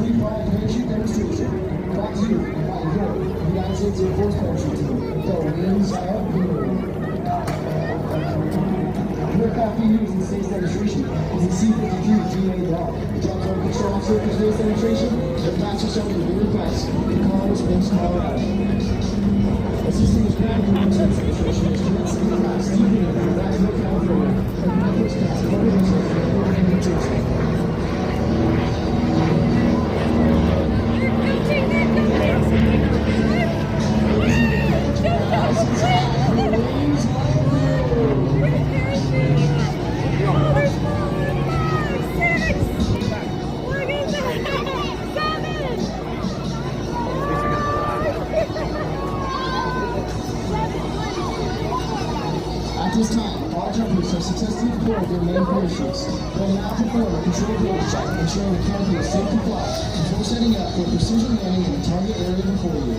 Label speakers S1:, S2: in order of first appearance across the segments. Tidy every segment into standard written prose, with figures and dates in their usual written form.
S1: free flying parachute demonstration. Brought to you by your United States Air Force parachute team, the Wings Over Camarillo. The aircraft being used in the space demonstration is a C-53 GA Dog. The jobs on control officer for space demonstration, the master sergeant of the request, the Columbus, Wings, Colorado. Assisting the ground crew in space demonstration is Cadet Second Class Stephen from Wings, California, and the first class Parker Mitchell from Oregon, New Jersey. At this time, all jumpers have successfully deployed their main parachutes. They will now perform a controlled roll check, ensuring the canopy is safe to fly before setting up for precision landing in the target area before you.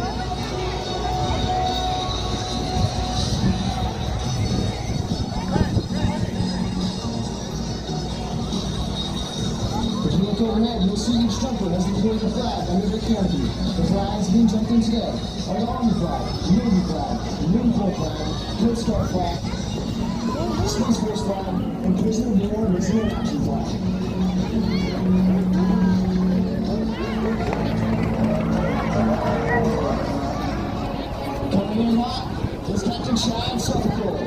S1: If you look overhead, you'll see each jumper has deployed the flag under their canopy. The flags being jumped in today are the Army flag, the Navy flag, the Marine Corps flag, Coast Guard flag, Space Force flag, and Prisoner of War Missile in Action flag. Coming in hot is Captain Chad Suffolk.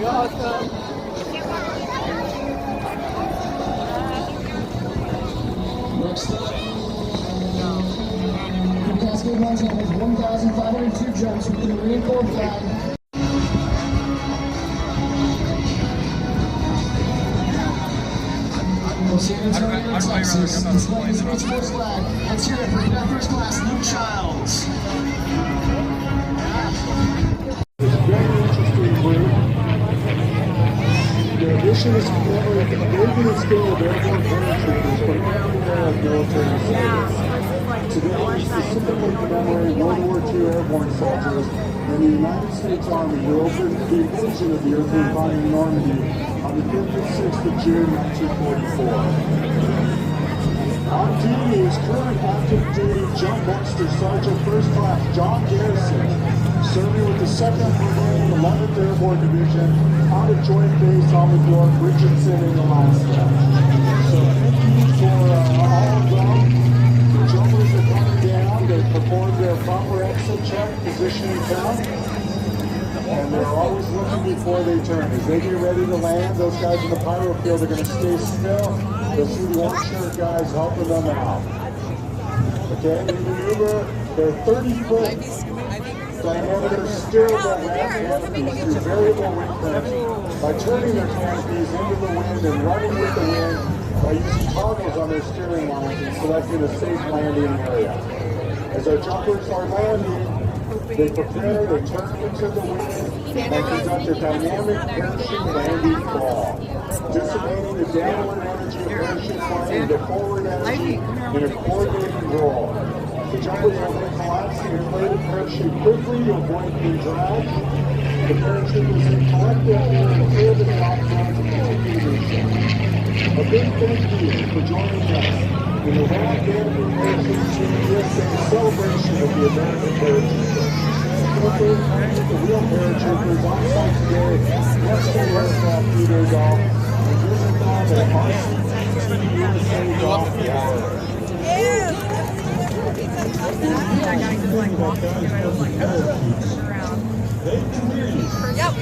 S2: Awesome.
S1: Next up, Cascade Mountain has 1,502 jumps with the Marine Corps flag. From San Antonio, Texas, displaying the Space Force flag. Let's hear it for Cadet First Class Luke Childs.
S3: It's a very interesting group. Their mission is to commemorate the bravery skill of airborne paratroopers from every era of military service. Today, we specifically commemorate World War II airborne soldiers and the United States Army who opened the invasion of the European continent Normandy on the 5th and 6th of June 1944. On duty is current active duty jump master Sergeant First Class John Garrison, serving with the 2nd Marine 11th Airborne Division out of Joint Base Amador Richardson in Alaska. So thank you for all of them. The jumpers are coming down. They performed their proper exit check, position and count. And they're always looking before they turn. As they get ready to land, those guys in the pyro field are going to stay still. You'll see the orange shirt guys helping them out. Okay, they maneuver their 30-foot diameter steerable ramp canopies through variable wind currents by turning their canopies into the wind and running with the wind by using toggles on their steering lines and selecting a safe landing area. As our jumpers are landing, they prepare, they turn into the wind, and conduct a dynamic parachute landing fall, dissipating the downward energy of parachute flying into forward energy in a coordinated roll. The jumpers are then collapsing the inflated parachute quickly to avoid being dragged. The paratroopers then collect their gear and clear the drop zone to continue mission. A big thank you for joining us in the Round Canopy Parachute Team USA celebration of the American paratrooper. Celebrating the real paratroopers on site today, next to the aircraft leaders off, and visiting on the RCT USA Golf Gallery.
S2: Yep.